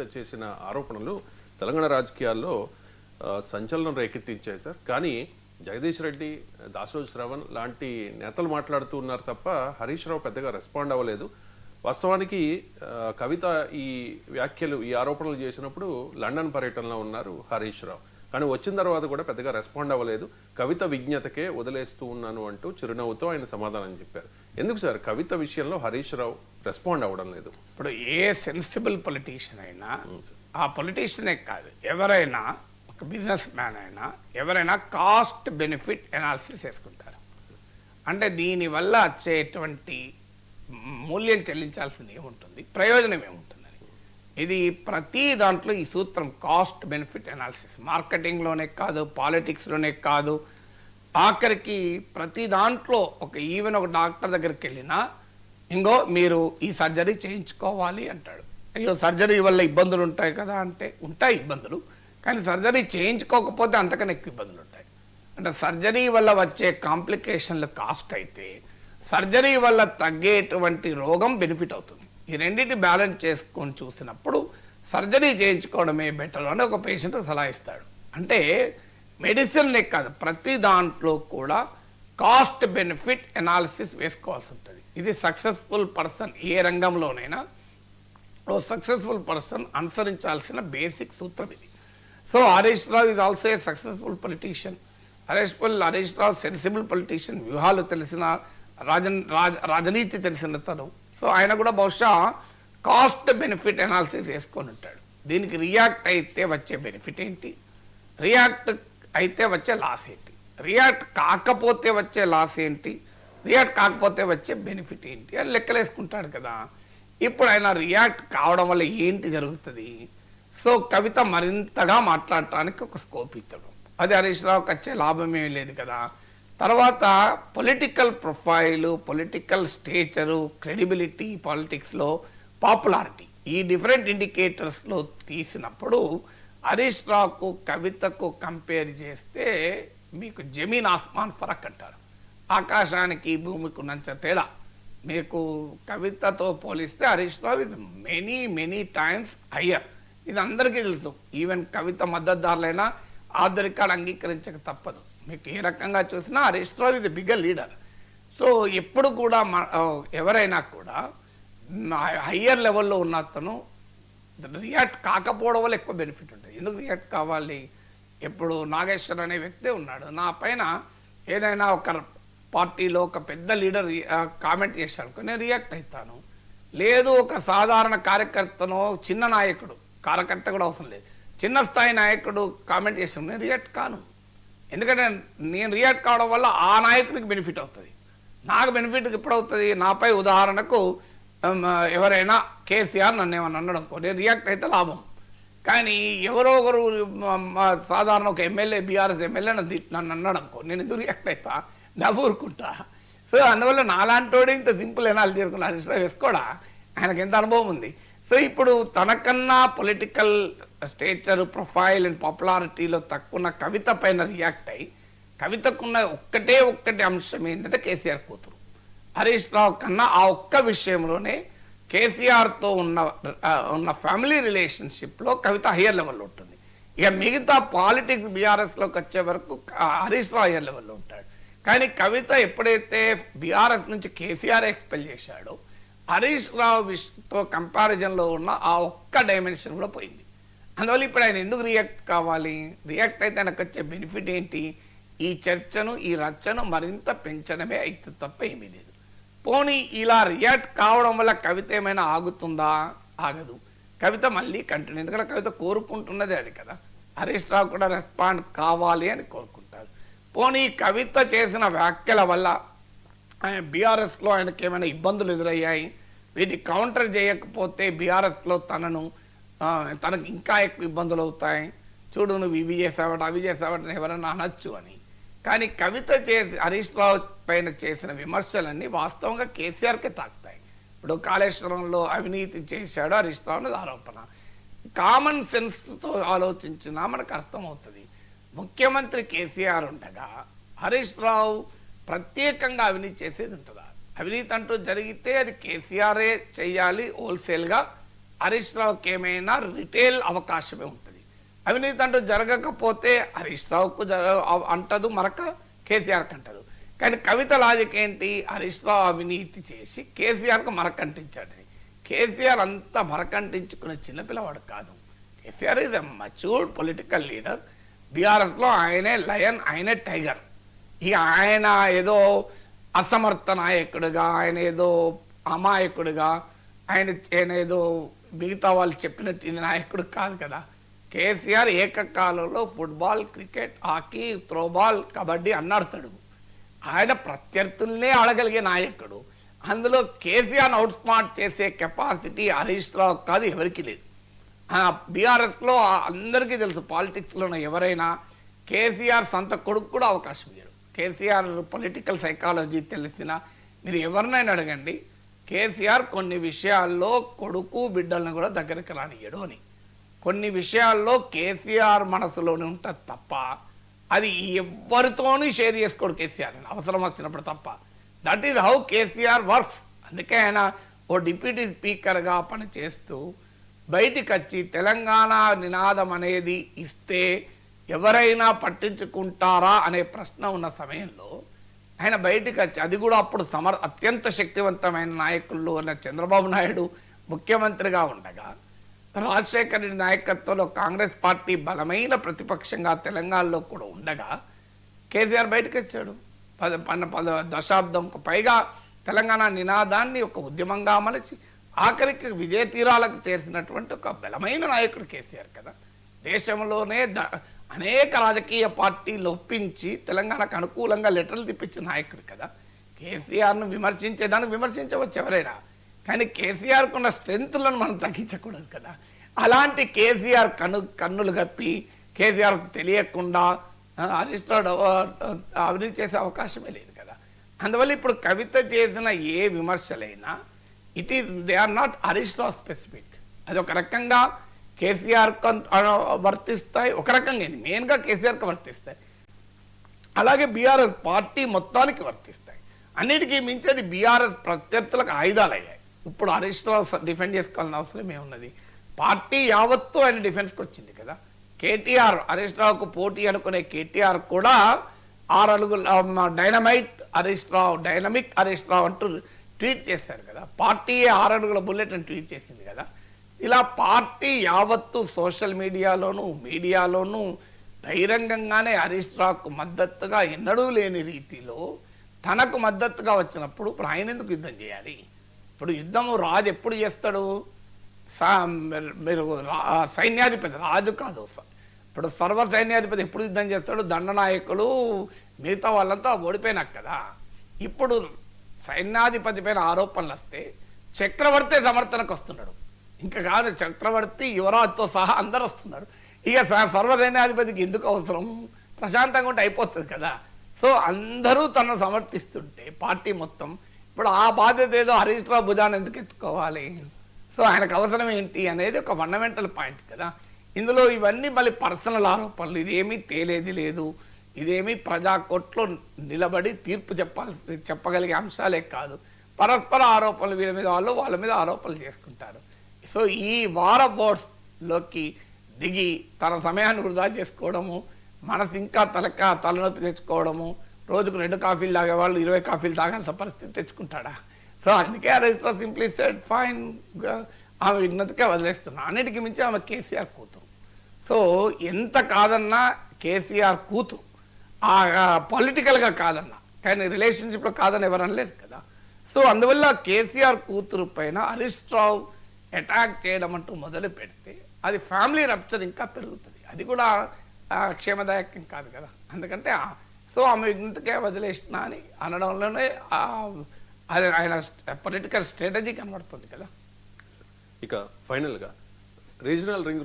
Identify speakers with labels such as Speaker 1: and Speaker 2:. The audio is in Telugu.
Speaker 1: కవిత చేసిన ఆరోపణలు తెలంగాణ రాజకీయాల్లో సంచలనం రేకెత్తించాయి సార్. కానీ జగదీష్ రెడ్డి, దాసోజు శ్రవణ్ లాంటి నేతలు మాట్లాడుతూ ఉన్నారు తప్ప హరీష్ రావు పెద్దగా రెస్పాండ్ అవ్వలేదు. వాస్తవానికి కవిత ఈ వ్యాఖ్యలు, ఈ ఆరోపణలు చేసినప్పుడు లండన్ పర్యటనలో ఉన్నారు హరీష్ రావు. కానీ వచ్చిన తర్వాత కూడా పెద్దగా రెస్పాండ్ అవ్వలేదు. కవిత విజ్ఞతకే వదిలేస్తూ ఉన్నాను అంటూ చిరునవ్వుతో ఆయన సమాధానం చెప్పారు. ఎందుకు సార్ కవిత విషయంలో హరీష్ రావు రెస్పాండ్ అవ్వడం లేదు?
Speaker 2: ఇప్పుడు ఏ సెన్సిబుల్ పొలిటీషియన్ అయినా, ఆ పొలిటీషియనే కాదు ఎవరైనా, ఒక బిజినెస్ మ్యాన్ అయినా ఎవరైనా కాస్ట్ బెనిఫిట్ ఎనాలిసిస్ చేసుకుంటారు. అంటే దీనివల్ల వచ్చేటువంటి మూల్యం చెల్లించాల్సింది ఏముంటుంది, ప్రయోజనం ఏముంటుందని. ఇది ప్రతి దాంట్లో ఈ సూత్రం కాస్ట్ బెనిఫిట్ ఎనాలిసిస్, మార్కెటింగ్లోనే కాదు, పాలిటిక్స్లోనే కాదు, ఆఖరికి ప్రతి దాంట్లో ఈవెన్ ఒక డాక్టర్ దగ్గరికి వెళ్ళినా ఇంకో మీరు ఈ సర్జరీ చేయించుకోవాలి అంటాడు. అయ్యో సర్జరీ వల్ల ఇబ్బందులు ఉంటాయి కదా అంటే ఉంటాయి ఇబ్బందులు, కానీ సర్జరీ చేయించుకోకపోతే అంతకన్నా ఎక్కువ ఇబ్బందులు ఉంటాయి. అంటే సర్జరీ వల్ల వచ్చే కాంప్లికేషన్లు కాస్ట్ అయితే సర్జరీ వల్ల తగ్గేటువంటి రోగం బెనిఫిట్ అవుతుంది. ఈ రెండింటి బ్యాలెన్స్ చేసుకొని చూసినప్పుడు సర్జరీ చేయించుకోవడమే బెటర్ అని ఒక పేషెంట్ సలహా ఇస్తాడు. అంటే మెడిసిన్నే కాదు ప్రతి దాంట్లో కూడా కాస్ట్ బెనిఫిట్ ఎనాలిసిస్ వేసుకోవాల్సి ఉంటుంది. ఇది సక్సెస్ఫుల్ పర్సన్ ఏ రంగంలోనైనా ఓ సక్సెస్ఫుల్ పర్సన్ అనుసరించాల్సిన బేసిక్ సూత్రం ఇది. So Harish Rao is also a successful politician. Harish Rao sensible politician, వ్యూహాలు తెలిసిన రాజనీతి తెలిసిన తను. సో ఆయన కూడా బహుశా కాస్ట్ బెనిఫిట్ ఎనాలిసిస్ వేసుకొని ఉంటాడు. దీనికి రియాక్ట్ అయితే వచ్చే బెనిఫిట్ ఏంటి, రియాక్ట్ అయితే వచ్చే లాస్ ఏంటి, రియాక్ట్ కాకపోతే వచ్చే లాస్ ఏంటి, రియాక్ట్ కాకపోతే వచ్చే బెనిఫిట్ ఏంటి అని లెక్కలేసుకుంటాడు కదా. ఇప్పుడు ఆయన రియాక్ట్ కావడం వల్ల ఏంటి జరుగుతుంది, సో కవిత మరింతగా మాట్లాడటానికి ఒక స్కోప్ ఇస్తాడు. అది హరీష్ రావుకి వచ్చే లాభం ఏమీ లేదు కదా. తర్వాత political profile, political stature, credibility, పాలిటిక్స్లో పాపులారిటీ, ఈ డిఫరెంట్ ఇండికేటర్స్లో తీసినప్పుడు హరీష్ రావుకు కవితకు కంపేర్ చేస్తే మీకు జమీన్ ఆస్మాన్ ఫరక్ అంటారు. ఆకాశానికి భూమికి ఉన్నంత తేడా. మీకు కవితతో పోలిస్తే హరీష్ రావు ఇది మెనీ టైమ్స్ హయ్యర్. ఇది అందరికీ తెలుసు. ఈవెన్ కవిత మద్దతుదారులైనా ఆధునికాలు అంగీకరించక తప్పదు. మీకు ఏ రకంగా చూసినా హరీష్ రావు ఇది బిగ్గర్ లీడర్. సో ఎప్పుడు కూడా ఎవరైనా కూడా హయ్యర్ లెవెల్లో ఉన్న అతను రియాక్ట్ కాకపోవడం వల్ల ఎక్కువ బెనిఫిట్ ఉంటుంది. ఎందుకు రియాక్ట్ కావాలి? ఇప్పుడు నాగేశ్వర్ అనే వ్యక్తి ఉన్నాడు, నా పైన ఏదైనా ఒక పార్టీలో ఒక పెద్ద లీడర్ కామెంట్ చేశాడు, నేను రియాక్ట్ అవుతాను. లేదు ఒక సాధారణ కార్యకర్తనో చిన్న నాయకుడు, కార్యకర్త కూడా అవసరం లేదు, చిన్న స్థాయి నాయకుడు కామెంట్ చేశాను, నేను రియాక్ట్ కాను. ఎందుకంటే నేను రియాక్ట్ కావడం వల్ల ఆ నాయకుడికి బెనిఫిట్ అవుతుంది, నాకు బెనిఫిట్ ఎప్పుడు అవుతుంది? నాపై ఉదాహరణకు ఎవరైనా కేసీఆర్ నన్ను ఏమన్నా అనడంకో నేను రియాక్ట్ అయితే లాభం. కానీ ఎవరో ఒకరు సాధారణ ఒక ఎమ్మెల్యే, బీఆర్ఎస్ ఎమ్మెల్యే నన్ను అన్నాడనుకో నేను ఎందుకు రియాక్ట్ అవుతా, నవ్వురుకుంటా. సో అందువల్ల నాలాంటి ఇంత సింపుల్ ఎనాలి తీసుకుని హరీష్ రావు వేసుకోడా, ఆయనకు ఎంత అనుభవం ఉంది. సో ఇప్పుడు తనకన్నా పొలిటికల్ స్టేచర్, ప్రొఫైల్ అండ్ పాపులారిటీలో తక్కువ కవిత పైన రియాక్ట్ అయ్యి కవితకున్న ఒక్కటే అంశం ఏంటంటే కేసీఆర్ కూతురు. హరీష్ రావు కన్నా ఆ ఒక్క విషయంలోనే కేసీఆర్తో ఉన్న ఫ్యామిలీ రిలేషన్షిప్లో కవిత హయ్యర్ లెవెల్లో ఉంటుంది. ఇక మిగతా పాలిటిక్స్ బీఆర్ఎస్లోకి వచ్చే వరకు హరీష్ రావు హయ్యర్ లెవెల్లో ఉంటాడు. కానీ కవిత ఎప్పుడైతే బీఆర్ఎస్ నుంచి కేసీఆర్ ఎక్స్పెల్ చేశాడో హరీష్ రావుతో కంపారిజన్లో ఉన్న ఆ ఒక్క డైమెన్షన్ కూడా పోయింది. అందువల్ల ఇప్పుడు ఆయన ఎందుకు రియాక్ట్ కావాలి? రియాక్ట్ అయితే ఆయనకు వచ్చే బెనిఫిట్ ఏంటి? ఈ చర్చను, ఈ రచ్చను మరింత పెంచడమే అయితే తప్ప ఏమీ లేదు. పోనీ ఇలా రియాక్ట్ కావడం వల్ల కవిత ఏమైనా ఆగుతుందా? ఆగదు. కవిత మళ్ళీ కంటిన్యూ, ఎందుకంటే కవిత కోరుకుంటున్నదే అది కదా. హరీష్ రావు కూడా రెస్పాండ్ కావాలి అని కోరుకుంటారు. పోనీ కవిత చేసిన వ్యాఖ్యల వల్ల బీఆర్ఎస్లో ఆయనకి ఏమైనా ఇబ్బందులు ఎదురయ్యాయి, వీటిని కౌంటర్ చేయకపోతే బీఆర్ఎస్లో తనకు ఇంకా ఎక్కువ ఇబ్బందులు అవుతాయి, చూడు నువ్వు ఇవి చేసావట అవి చేసావట ఎవరన్నా అనొచ్చు అని. కానీ కవిత హరీష్ రావు పైన చేసిన విమర్శలన్నీ వాస్తవంగా కేసీఆర్కే తాకుతాయి. ఇప్పుడు కాళేశ్వరంలో అవినీతి చేశాడు హరీష్ రావు అనేది ఆరోపణ. కామన్ సెన్స్తో ఆలోచించినా మనకు అర్థమవుతుంది. ముఖ్యమంత్రి కేసీఆర్ ఉండగా హరీష్ రావు ప్రత్యేకంగా అవినీతి చేసేది ఉంటుందా? అవినీతి అంటూ జరిగితే అది కేసీఆరే చెయ్యాలి హోల్సేల్గా, హరీష్ రావుకి ఏమైనా రిటైల్ అవకాశమే ఉంటుంది. అవినీతి అంటూ జరగకపోతే హరీష్ రావుకు అంటదు మరక, కేసీఆర్కి అంటదు. కానీ కవిత లాజిక్ ఏంటి, హరీష్ రావు అవినీతి చేసి కేసీఆర్కు మరకంటించాడు. కేసీఆర్ అంతా మరకంటించుకునే చిన్నపిల్లవాడు కాదు. KCR is a మచ్యూర్డ్ political leader. బీఆర్ఎస్లో ఆయనే లయన్, ఆయనే టైగర్. ఇక ఆయన ఏదో అసమర్థ నాయకుడిగా, ఆయన ఏదో అమాయకుడిగా, ఆయన ఏదో మిగతా వాళ్ళు చెప్పినట్టు నాయకుడు కాదు కదా. కేసీఆర్ ఏకకాలంలో football, cricket, hockey, throwball, kabaddi అన్నాడుతాడు. ఆయన ప్రత్యర్థుల్నే ఆడగలిగే నాయకుడు. అందులో కేసీఆర్ అవుట్ స్మార్ట్ చేసే కెపాసిటీ హరీష్ రావు కాదు, ఎవరికి లేదు. బీఆర్ఎస్లో అందరికీ తెలుసు, పాలిటిక్స్లో ఎవరైనా కేసీఆర్ సొంత కొడుకు కూడా అవకాశం ఇయ్యడు. కేసీఆర్ పొలిటికల్ సైకాలజీ తెలిసిన మీరు ఎవరినైనా అడగండి, కేసీఆర్ కొన్ని విషయాల్లో కొడుకు బిడ్డలను కూడా దగ్గరికి రానియ్యడు అని. కొన్ని విషయాల్లో కేసీఆర్ మనసులోనే ఉంటుంది తప్ప అది ఎవరితోనూ షేర్ చేసుకోడు కేసీఆర్ అవసరం వచ్చినప్పుడు తప్ప. That is how KCR works. అందుకే ఆయన ఓ డిప్యూటీ స్పీకర్గా పనిచేస్తూ బయటికి వచ్చి తెలంగాణ నినాదం అనేది ఇస్తే ఎవరైనా పట్టించుకుంటారా అనే ప్రశ్న ఉన్న సమయంలో ఆయన బయటికి వచ్చి, అది కూడా అప్పుడు అత్యంత శక్తివంతమైన నాయకులు అన్న చంద్రబాబు నాయుడు ముఖ్యమంత్రిగా ఉండగా, రాజశేఖర రెడ్డి నాయకత్వంలో కాంగ్రెస్ పార్టీ బలమైన ప్రతిపక్షంగా తెలంగాణలో కూడా ఉండగా కేసీఆర్ బయటకు వచ్చాడు. 10 దశాబ్దంకు పైగా తెలంగాణ నినాదాన్ని ఒక ఉద్యమంగా మలిచి ఆఖరికి విజయ తీరాలకు చేర్చినటువంటి ఒక బలమైన నాయకుడు కేసీఆర్ కదా. దేశంలోనే అనేక రాజకీయ పార్టీలు ఒప్పించి తెలంగాణకు అనుకూలంగా లెటర్లు తిప్పించిన నాయకుడు కదా. కేసీఆర్ను విమర్శించేదానికి విమర్శించవచ్చు ఎవరైనా, కానీ కేసీఆర్కు ఉన్న స్ట్రెంత్లను మనం తగ్గించకూడదు కదా. అలాంటి కేసీఆర్ కన్నులు గప్పి కేసీఆర్కు తెలియకుండా హరీష్ రావు అవినీతి చేసే అవకాశమే లేదు కదా. అందువల్ల ఇప్పుడు కవిత చేసిన ఏ విమర్శలైనా they are not Harish Rao specific. అది ఒక రకంగా కేసీఆర్ వర్తిస్తాయి, ఒక రకంగా మెయిన్గా కేసీఆర్కి వర్తిస్తాయి, అలాగే బీఆర్ఎస్ పార్టీ మొత్తానికి వర్తిస్తాయి. అన్నిటికీ మించేది బీఆర్ఎస్ ప్రత్యర్థులకు ఆయుధాలు అయ్యాయి. ఇప్పుడు హరీష్ రావు డిఫెండ్ చేసుకోవాల్సిన అవసరం ఏమున్నది, పార్టీ యావత్తు ఆయన డిఫెన్స్కి వచ్చింది కదా. కేటీఆర్ హరీష్ రావుకు పోటీ అనుకునే కేటీఆర్ కూడా 6 అడుగుల డైనమైట్ హరీష్ రావు, డైనమిక్ హరీష్ రావు అంటూ ట్వీట్ చేశారు కదా. పార్టీయే 6 అడుగుల బుల్లెట్ అని ట్వీట్ చేసింది కదా. ఇలా పార్టీ యావత్తు సోషల్ మీడియాలోనూ బహిరంగంగానే హరీష్ రావుకు మద్దతుగా ఎన్నడూ లేని రీతిలో తనకు మద్దతుగా వచ్చినప్పుడు ఇప్పుడు ఆయన ఎందుకు యుద్ధం చేయాలి? ఇప్పుడు యుద్ధము రాజు ఎప్పుడు చేస్తాడు? మీరు సైన్యాధిపతి, రాజు కాదు. ఇప్పుడు సర్వ సైన్యాధిపతి ఎప్పుడు యుద్ధం చేస్తాడు? దండనాయకులు మిగతా వాళ్ళంతా ఓడిపోయినాక కదా. ఇప్పుడు సైన్యాధిపతి పైన ఆరోపణలు వస్తే చక్రవర్తి సమర్థనకు వస్తున్నాడు. ఇంకా కాదు, చక్రవర్తి యువరాజుతో సహా అందరు వస్తున్నారు. ఇక సర్వసైన్యాధిపతికి ఎందుకు అవసరం? ప్రశాంతంగా ఉంటే అయిపోతుంది కదా. సో అందరూ తనను సమర్థిస్తుంటే పార్టీ మొత్తం ఇప్పుడు ఆ బాధ్యత ఏదో హరీష్ రావు భుజాన్ని ఎందుకు ఎత్తుకోవాలి? సో ఆయనకు అవసరం ఏంటి అనేది ఒక ఫండమెంటల్ పాయింట్ కదా. ఇందులో ఇవన్నీ మళ్ళీ పర్సనల్ ఆరోపణలు, ఇదేమీ తేలేది లేదు, ఇదేమీ ప్రజాకోర్టులో నిలబడి తీర్పు చెప్పగలిగే అంశాలే కాదు. పరస్పర ఆరోపణలు, వీళ్ళ మీద వాళ్ళ మీద ఆరోపణలు చేసుకుంటారు. సో ఈ వార్ ఆఫ్ వర్డ్స్లోకి దిగి తన సమయాన్ని వృధా చేసుకోవడము, మనసు ఇంకా తలనొప్పి తెచ్చుకోవడము, రోజుకు 2 కాఫీలు తాగేవాళ్ళు 20 కాఫీలు తాగాల్సిన పరిస్థితి తెచ్చుకుంటాడా? సో అందుకే Harish Rao simply said fine, ఆమె విజ్ఞతకే వదిలేస్తున్నా. అన్నిటికీ మించి ఆమె కేసీఆర్ కూతురు. సో ఎంత కాదన్నా కేసీఆర్ కూతురు, పొలిటికల్గా కాదన్నా, కానీ రిలేషన్షిప్లో కాదని ఎవరన్నా లేదు కదా. సో అందువల్ల కేసీఆర్ కూతురు పైన హరీష్ రావు అటాక్ చేయడం అంటూ మొదలు పెడితే అది ఫ్యామిలీ రప్చర్ ఇంకా పెరుగుతుంది. అది కూడా క్షేమదాయకం కాదు కదా. అందుకంటే సో ఆమె విజ్ఞతకే వదిలేసిన అని అనడంలోనే అది ఆయన పొలిటికల్ స్ట్రాటజీ కనబడుతుంది కదా.
Speaker 1: ఇక ఫైనల్గా రీజనల్ రింగ్